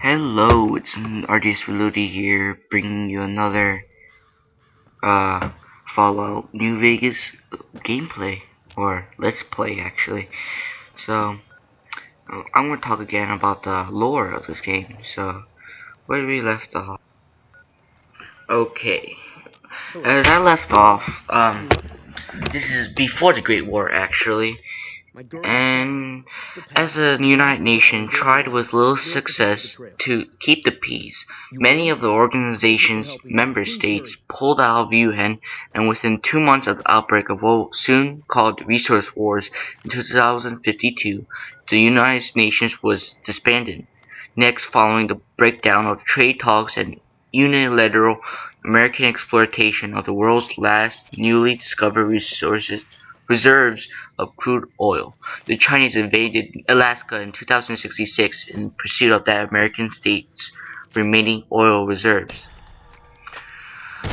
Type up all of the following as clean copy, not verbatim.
Hello, it's Artist Veludi here, bringing you another uh, Fallout New Vegas gameplay, or Let's Play actually. So, I'm going to talk again about the lore of this game. So, where we left off. Okay, as I left off, this is before the Great War actually. And as the United Nations tried with little success to keep the peace, many of the organization's member states pulled out of UN, and within 2 months of the outbreak of what soon called Resource Wars in 2052, the United Nations was disbanded. Next, following the breakdown of trade talks and unilateral American exploitation of the world's last newly discovered reserves of crude oil, the Chinese invaded Alaska in 2066 in pursuit of that American state's remaining oil reserves.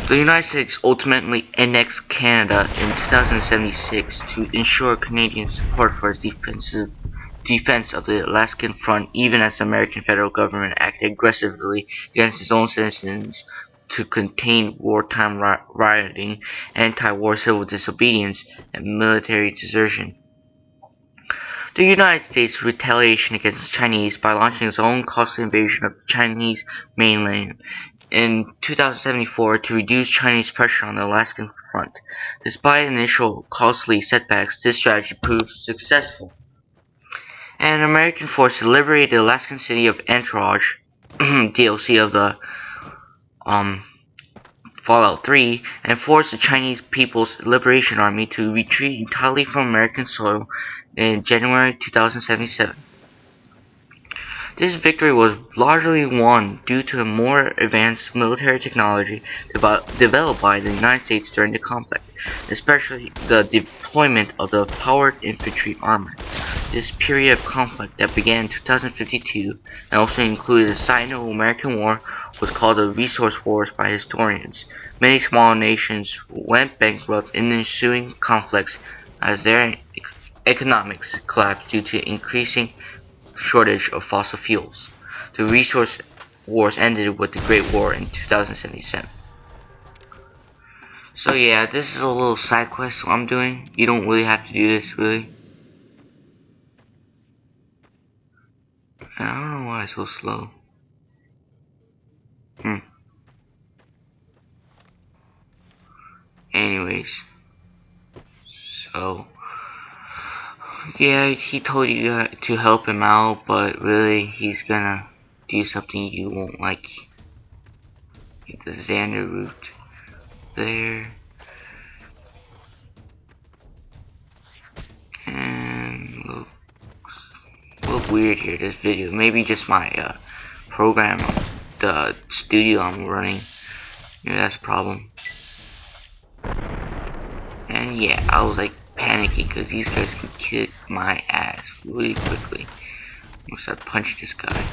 The United States ultimately annexed Canada in 2076 to ensure Canadian support for its defense of the Alaskan front, even as the American federal government acted aggressively against its own citizens to contain wartime rioting, anti-war civil disobedience, and military desertion. The United States retaliation against the Chinese by launching its own costly invasion of the Chinese mainland in 2074 to reduce Chinese pressure on the Alaskan front. Despite initial costly setbacks, this strategy proved successful. An American force liberated the Alaskan city of Anchorage, DLC of the Fallout 3, and forced the Chinese People's Liberation Army to retreat entirely from American soil in January 2077. This victory was largely won due to a more advanced military technology developed by the United States during the conflict, especially the deployment of the powered infantry armor. This period of conflict that began in 2052 and also included the Sino-American War was called the Resource Wars by historians. Many small nations went bankrupt in the ensuing conflicts as their economics collapsed due to increasing shortage of fossil fuels. The resource wars ended with the Great War in 2077. So yeah, this is a little side quest I'm doing. You don't really have to do this, really. I don't know why it's so slow. Anyways, so yeah, he told you to help him out, but really he's gonna do something you won't like. Get the Xander route there, and look weird here. This video, maybe just my program, the studio I'm running. Maybe that's a problem. And yeah, I was like panicking because these guys can kick my ass really quickly. I'm gonna start punching this guy.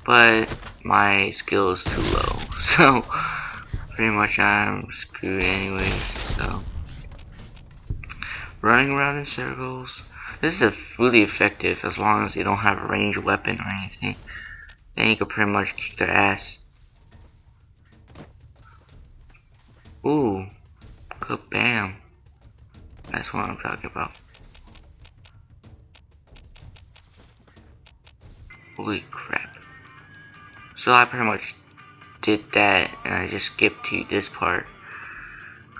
But my skill is too low, so pretty much I'm screwed anyways. So running around in circles. This is really effective as long as they don't have a ranged weapon or anything. Then you can pretty much kick their ass. Ooh, kabam. That's what I'm talking about. Holy crap. So I pretty much did that and I just skipped to this part.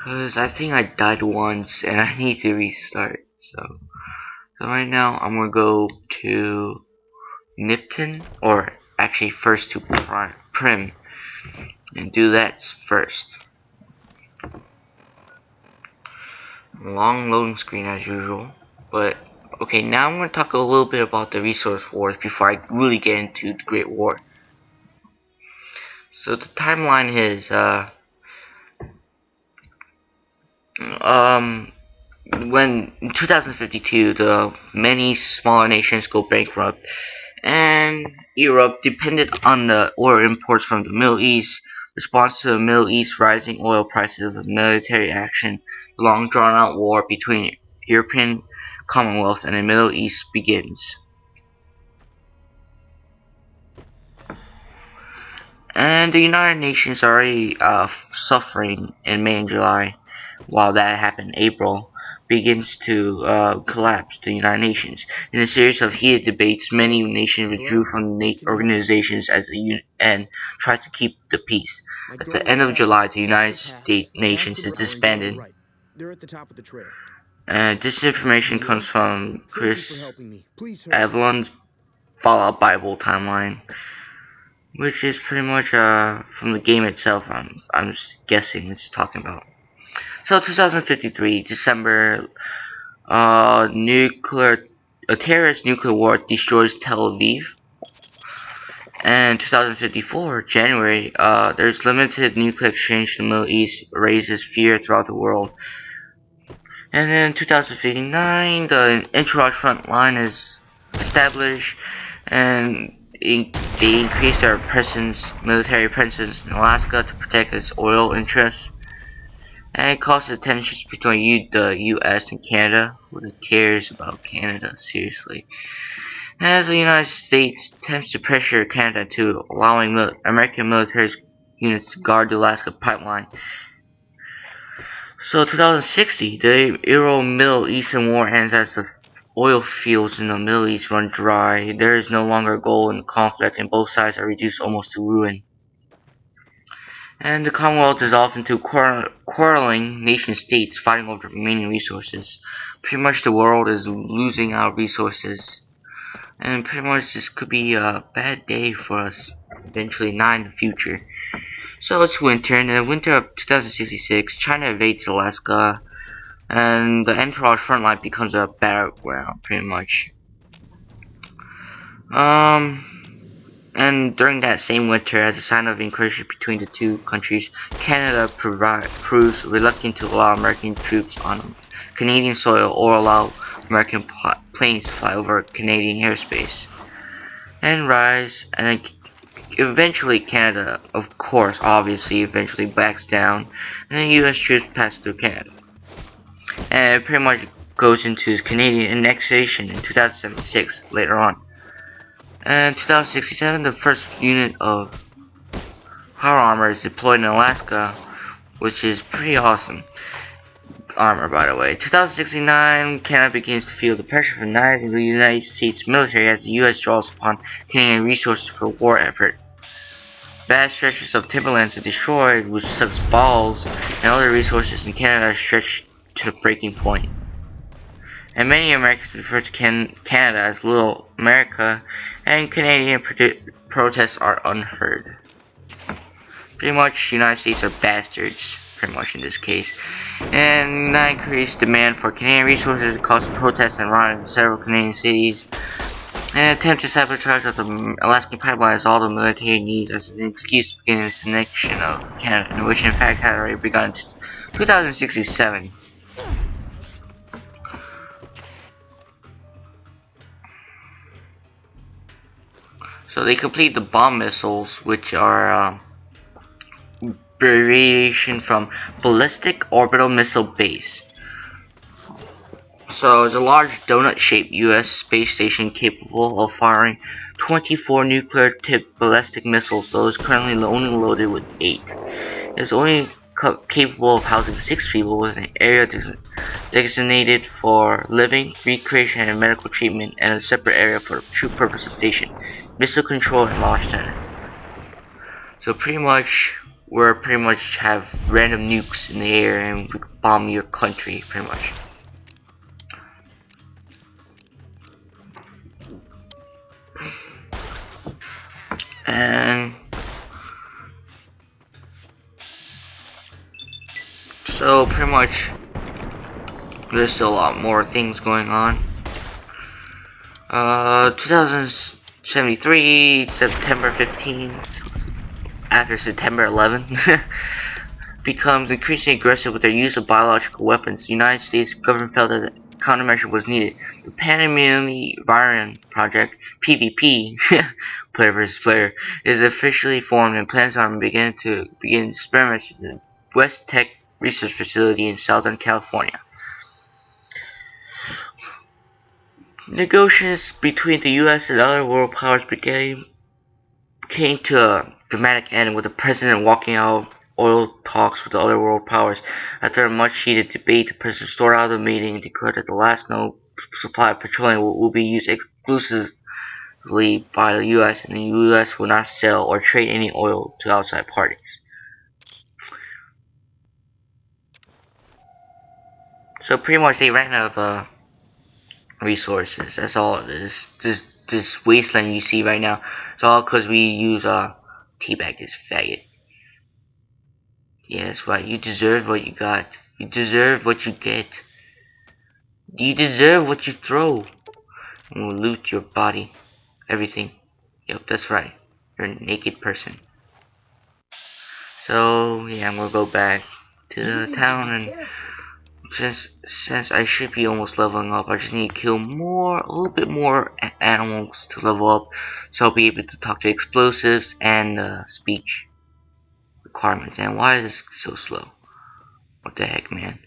Cause I think I died once and I need to restart. So right now I'm gonna go to Nipton, or actually first to Prim, and do that first. Long loading screen as usual, but okay, now I'm going to talk a little bit about the resource wars before I really get into the Great War. So the timeline is when in 2052 the many smaller nations go bankrupt and Europe depended on the oil imports from the Middle East. Response to the Middle East rising oil prices of military action, the long drawn out war between European Commonwealth and the Middle East begins. And the United Nations are already suffering in May and July, while that happened in April, begins to collapse the United Nations. In a series of heated debates, many nations withdrew from the organizations as the UN and tried to keep the peace. At the end of July, the United States Nations is disbanded. They're at the top of the trail. This information comes from Chris Avalon's Fallout Bible timeline, which is pretty much from the game itself. I'm guessing it's talking about. So 2053 December, a terrorist nuclear war destroys Tel Aviv. And 2054 January, there's limited nuclear exchange in the Middle East, raises fear throughout the world. And then 2059, the Intra front line is established, and they increase their military presence in Alaska to protect its oil interests. And it causes tensions between the U.S. and Canada. Who cares about Canada, seriously? As the United States attempts to pressure Canada to allowing the American military units to guard the Alaska pipeline. So 2060, the Euro-Middle Eastern War ends as the oil fields in the Middle East run dry. There is no longer a goal in the conflict, and both sides are reduced almost to ruin. And the Commonwealth dissolved into quarreling nation-states fighting over the remaining resources. Pretty much the world is losing our resources. And pretty much this could be a bad day for us, eventually, not in the future. So it's winter, and in the winter of 2066, China invades Alaska, and the Entourage front line becomes a battleground, pretty much. And during that same winter, as a sign of encouragement between the two countries, Canada proves reluctant to allow American troops on Canadian soil or allow American planes to fly over Canadian airspace. And rise, and eventually Canada, of course, obviously, eventually backs down, and the US troops pass through Canada. And it pretty much goes into Canadian annexation in 2076, later on. And in 2067, the first unit of power armor is deployed in Alaska, which is pretty awesome armor, by the way. 2069, Canada begins to feel the pressure from the United States military as the US draws upon Canadian resources for war effort. Vast stretches of timberlands are destroyed, which sucks balls, and other resources in Canada are stretched to the breaking point. And many Americans refer to Canada as Little America, and Canadian protests are unheard. Pretty much, United States are bastards, pretty much in this case. And that increased demand for Canadian resources caused protests and riots in several Canadian cities. An attempt to sabotage of the Alaskan pipeline is all the military needs as an excuse to begin its annexion of Canada, which in fact had already begun in 2067. So they complete the bomb missiles, which are abbreviation from Ballistic Orbital Missile Base. So it's a large donut-shaped U.S. space station capable of firing 24 nuclear-tipped ballistic missiles, though it's currently only loaded with 8. It's only capable of housing 6 people with an area designated for living, recreation, and medical treatment, and a separate area for the true purpose of station, missile control and launch center. So pretty much, we pretty much have random nukes in the air and we bomb your country, pretty much. And so pretty much there's still a lot more things going on. 2073 September 15th, after September 11th, becomes increasingly aggressive with their use of biological weapons. The United States government felt that a countermeasure was needed. The Pan-American Project, PvP, player versus player, is officially formed and plans are begin experiments in the West Tech Research Facility in Southern California. Negotiations between the U.S. and other world powers came to a dramatic end with the president walking out of oil talks with the other world powers. After a much heated debate, the president stormed out of the meeting and declared that the last known supply of petroleum will be used exclusively by the U.S. and the U.S. will not sell or trade any oil to outside parties. So pretty much they ran out of resources. That's all it is. This wasteland you see right now, it's all because we use teabag this faggot. Yeah, that's right. You deserve what you got. You deserve what you get. You deserve what you throw. And we'll loot your body. Everything. Yep, that's right. You're a naked person. So yeah, I'm gonna go back to the town, and since I should be almost leveling up, I just need to kill a little bit more animals to level up, so I'll be able to talk to explosives and speech requirements. And why is this so slow? What the heck, man?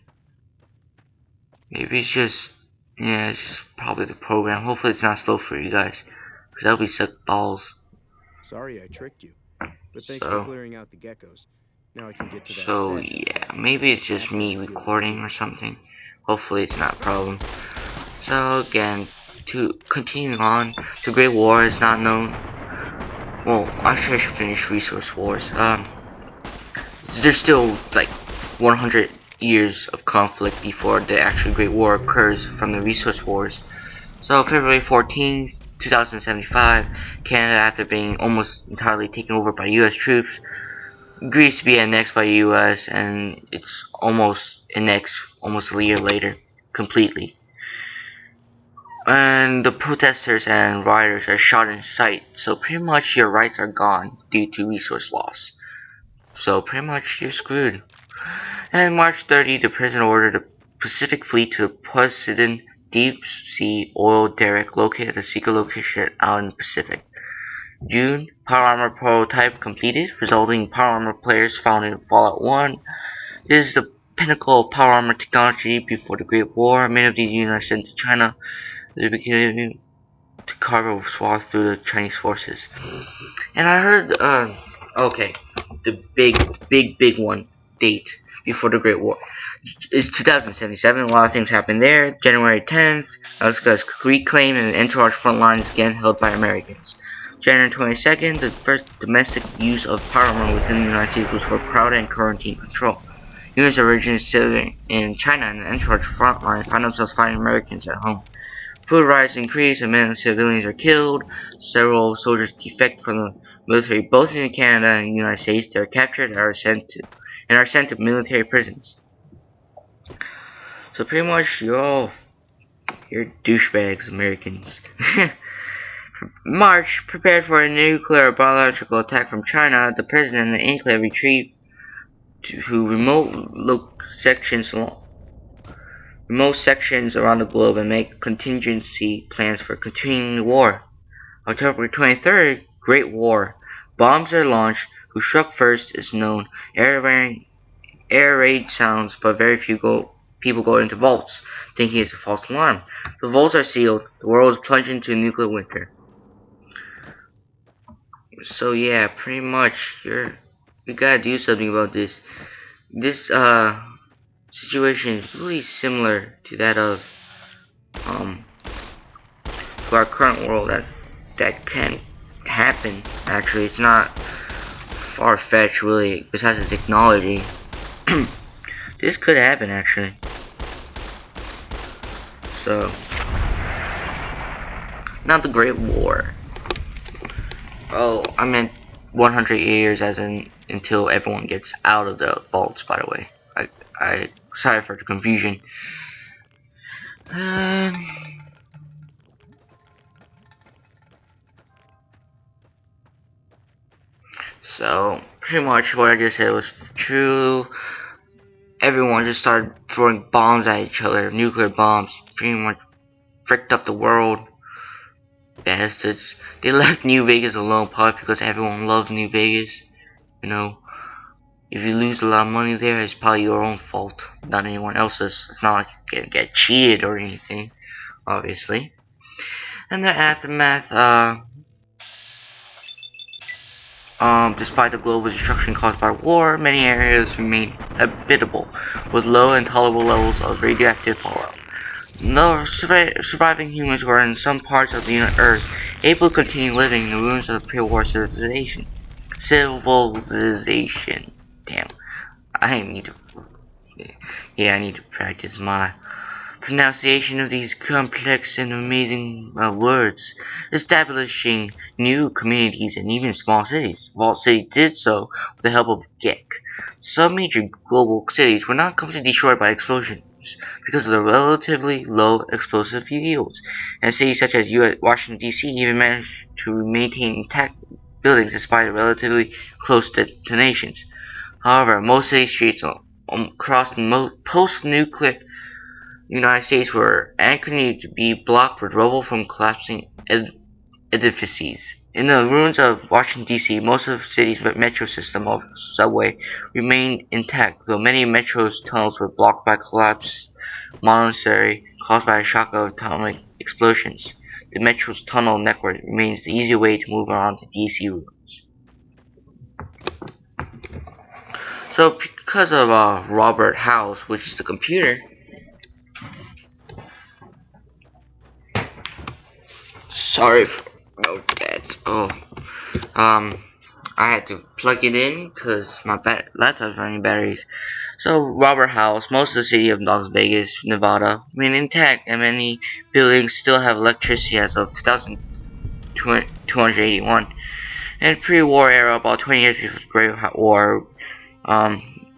Maybe it's just, yeah, it's just probably the program. Hopefully it's not slow for you guys, because that would be suck balls. Sorry I tricked you, but thanks for So, clearing out the geckos. Now I can get to that so stash over yeah, there. maybe it's just After I me deal with recording you. or something. Hopefully it's not a problem. So again, to continue on, the Great War is not known. Well, actually I should finish Resource Wars. There's still like 100 years of conflict before the actual Great War occurs from the Resource Wars. So February 14th, 2075, Canada, after being almost entirely taken over by US troops, agrees to be annexed by US, and it's almost annexed almost a year later, completely. And the protesters and rioters are shot in sight, so pretty much your rights are gone due to resource loss. So pretty much you're screwed. And March 30, the president ordered the Pacific Fleet to Poseidon deep sea oil derrick located at a secret location out in the Pacific. June, power armor prototype completed, resulting in power armor players found in Fallout 1. This is the pinnacle of power armor technology before the Great War. Many of these units are sent to China. They became to carve a swath through the Chinese forces. And I heard, okay, the big one date before the Great War is 2077. A lot of things happened there. January 10th, Alaska's reclaimed and the entourage front lines again held by Americans. January 22nd, the first domestic use of power armor within the United States was for crowd and quarantine control. Units originally sitting in China and the entourage front line found themselves fighting Americans at home. Food riots increase and many civilians are killed. Several soldiers defect from the military both in Canada and the United States. They are captured and are sent to military prisons. So pretty much you're douchebags, Americans. March, prepared for a nuclear or biological attack from China, the president and the enclave retreat to remote sections around the globe and make contingency plans for continuing the war. October 23rd, Great War. Bombs are launched. Who struck first is known. Air raid sounds, but very few people go into vaults, thinking it's a false alarm. The vaults are sealed. The world is plunged into nuclear winter. So yeah, pretty much you gotta do something about this. This situation is really similar to that of to our current world. That can happen. Actually, it's not far-fetched really. Besides the technology, this could happen actually. So, not the Great War. Oh, I meant 100 years, as in until everyone gets out of the vaults. By the way, I sorry for the confusion. So pretty much what I just said was true. Everyone just started throwing bombs at each other, nuclear bombs. Pretty much fricked up the world. Bastards. They left New Vegas alone, probably because everyone loves New Vegas. You know, if you lose a lot of money there, it's probably your own fault, not anyone else's. It's not like you get cheated or anything, obviously. And the aftermath, Despite the global destruction caused by war, many areas remain habitable, with low and tolerable levels of radioactive fallout. No surviving humans were in some parts of the Earth able to continue living in the ruins of the pre-war civilization. Civilization. Damn. I need to. Yeah, I need to practice my pronunciation of these complex and amazing words, establishing new communities and even small cities. Vault City did so with the help of GEC. Some major global cities were not completely destroyed by explosions because of the relatively low explosive yields, and cities such as Washington, D.C. even managed to maintain intact buildings despite relatively close detonations. However, most city streets across the post-nuclear United States were and continued to be blocked with rubble from collapsing edifices. In the ruins of Washington, D.C., most of the city's metro system of subway remained intact, though many metro's tunnels were blocked by collapsed monastery caused by a shock of atomic explosions. The metro's tunnel network remains the easy way to move around the D.C. ruins. So, because of Robert House, which is the computer, sorry about that. I had to plug it in because my laptop's running batteries. So, Robert House, most of the city of Las Vegas, Nevada, remain intact, and many buildings still have electricity as of 2281. In pre-war era, about 20 years before the Great War,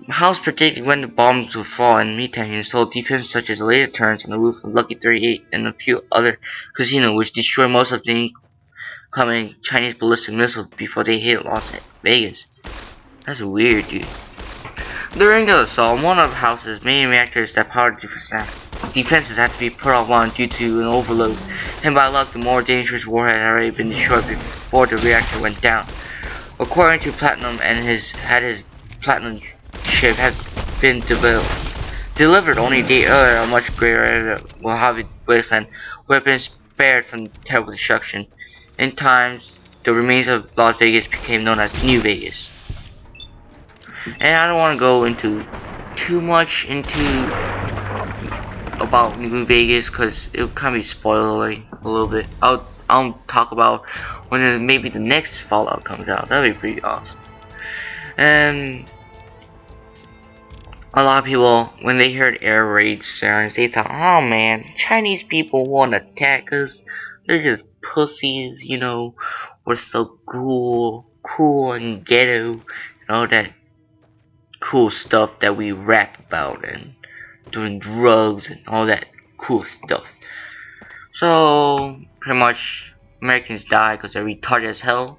House predicted when the bombs would fall, and meantime he installed defenses such as laser turrets on the roof of Lucky 38 and a few other casinos, which destroyed most of the incoming Chinese ballistic missiles before they hit Las Vegas. That's weird, dude. During the assault, one of House's main reactors that powered defenses had to be put offline due to an overload, and by luck the more dangerous warhead had already been destroyed before the reactor went down. According to Platinum, and his Platinum ship had been delivered only a day earlier, a much greater area of Mojave Wasteland would have been spared from terrible destruction. In times, the remains of Las Vegas became known as New Vegas. And I don't want to go into too much about New Vegas because it would kind of be spoiling a little bit. I'll talk about when maybe the next Fallout comes out. That'd be pretty awesome. And a lot of people, when they heard air raid sounds, they thought, oh man, Chinese people won't attack us. They're just pussies, you know. We're so cool and ghetto, and all that cool stuff that we rap about, and doing drugs and all that cool stuff. So, pretty much, Americans die because they're retarded as hell.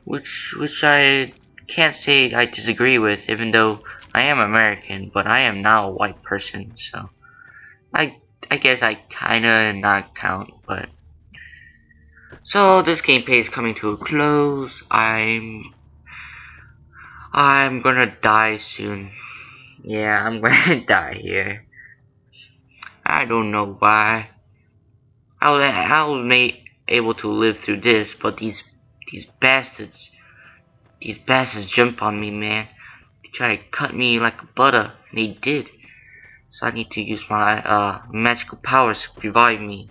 Which I can't say I disagree with, even though I am American, but I am not a white person, so I guess I kinda not count, but so this gameplay is coming to a close. I'm gonna die soon. Yeah, I'm gonna die here. I don't know why. I was able to live through this, but these bastards jump on me, man. They try to cut me like butter, and they did. So I need to use my magical powers to revive me.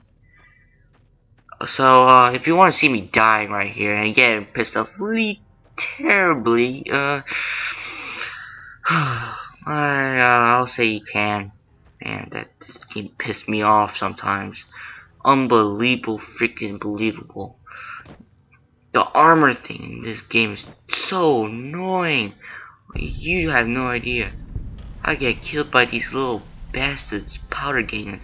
So if you want to see me dying right here and getting pissed off really terribly, I'll say you can. Man, that this game pissed me off sometimes. Unbelievable, freaking believable. The armor thing in this game is so annoying. You have no idea. I get killed by these little bastards, powder gamers.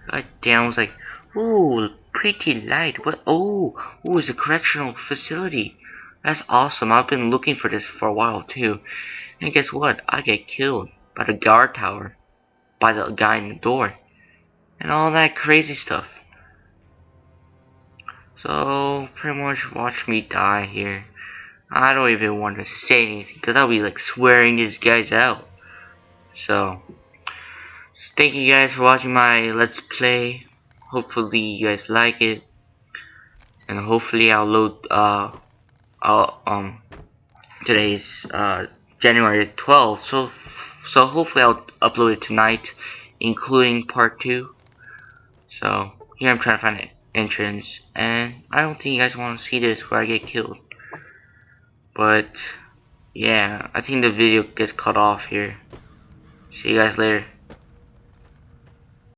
God damn, I was like, ooh, pretty light. What? Ooh, it's a correctional facility. That's awesome. I've been looking for this for a while too. And guess what? I get killed by the guard tower, by the guy in the door, and all that crazy stuff. So, pretty much watch me die here. I don't even want to say anything, because I'll be like swearing these guys out. So, thank you guys for watching my Let's Play. Hopefully you guys like it. And hopefully I'll today's January 12th, so hopefully I'll upload it tonight, including part 2. So here I'm trying to find an entrance, and I don't think you guys want to see this where I get killed. But yeah, I think the video gets cut off here. See you guys later.